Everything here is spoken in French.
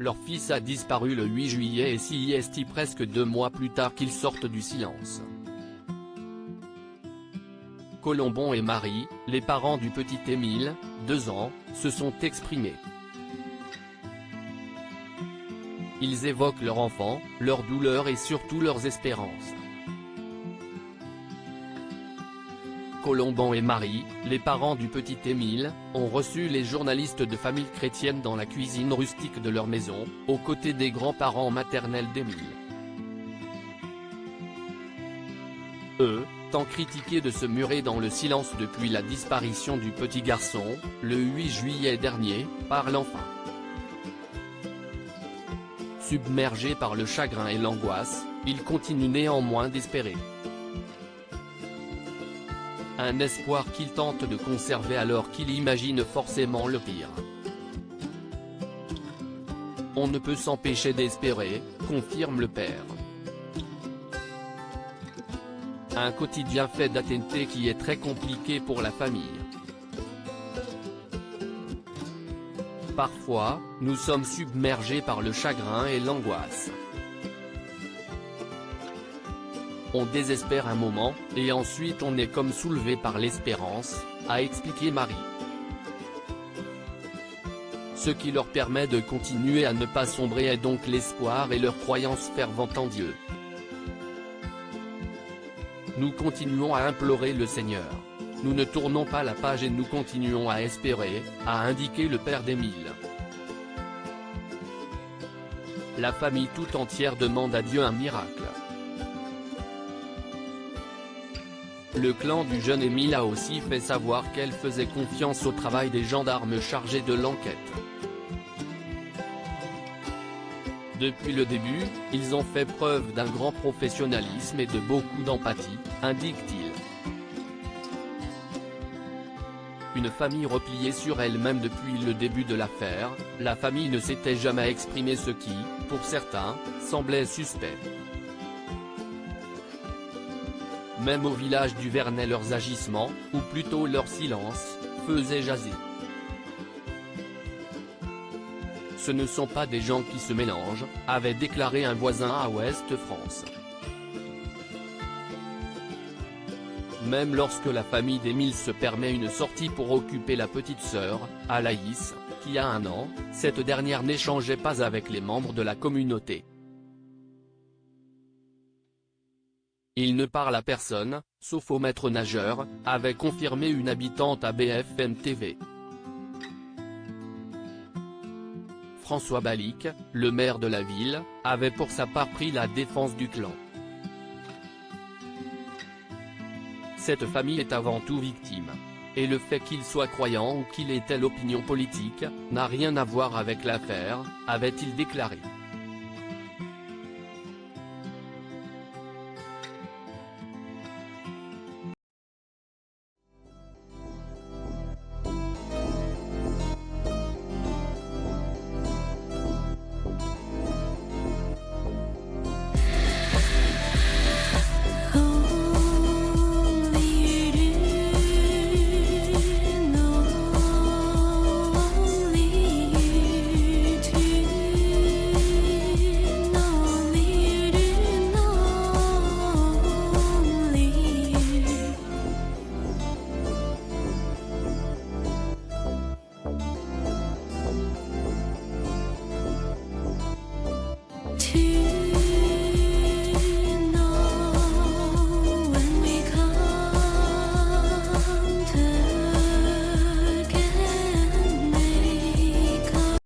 Leur fils a disparu le 8 juillet et c'est presque 2 mois plus tard qu'ils sortent du silence. Colombon et Marie, les parents du petit Émile, 2 ans, se sont exprimés. Ils évoquent leur enfant, leur douleur et surtout leurs espérances. Colombon et Marie, les parents du petit Émile, ont reçu les journalistes de famille chrétienne dans la cuisine rustique de leur maison, aux côtés des grands-parents maternels d'Émile. Eux, tant critiqués de se murer dans le silence depuis la disparition du petit garçon, le 8 juillet dernier, parlent enfin. Submergés par le chagrin et l'angoisse, ils continuent néanmoins d'espérer. Un espoir qu'ils tentent de conserver alors qu'ils imaginent forcément le pire. On ne peut s'empêcher d'espérer, confirme le père. Un quotidien fait d'attentés qui est très compliqué pour la famille. Parfois, nous sommes submergés par le chagrin et l'angoisse. On désespère un moment, et ensuite on est comme soulevé par l'espérance, a expliqué Marie. Ce qui leur permet de continuer à ne pas sombrer est donc l'espoir et leur croyance fervente en Dieu. Nous continuons à implorer le Seigneur. Nous ne tournons pas la page et nous continuons à espérer, a indiqué le père d'Émile. La famille tout entière demande à Dieu un miracle. Le clan du jeune Émile a aussi fait savoir qu'elle faisait confiance au travail des gendarmes chargés de l'enquête. Depuis le début, ils ont fait preuve d'un grand professionnalisme et de beaucoup d'empathie, indique-t-il. Une famille repliée sur elle-même depuis le début de l'affaire, la famille ne s'était jamais exprimée, ce qui, pour certains, semblait suspect. Même au village du Vernet leurs agissements, ou plutôt leur silence, faisaient jaser. Ce ne sont pas des gens qui se mélangent, avait déclaré un voisin à Ouest France. Même lorsque la famille d'Émile se permet une sortie pour occuper la petite sœur, Alaïs, qui a 1 an, cette dernière n'échangeait pas avec les membres de la communauté. Il ne parle à personne, sauf au maître nageur, avait confirmé une habitante à BFM TV. François Balic, le maire de la ville, avait pour sa part pris la défense du clan. Cette famille est avant tout victime. Et le fait qu'il soit croyant ou qu'il ait telle opinion politique, n'a rien à voir avec l'affaire, avait-il déclaré.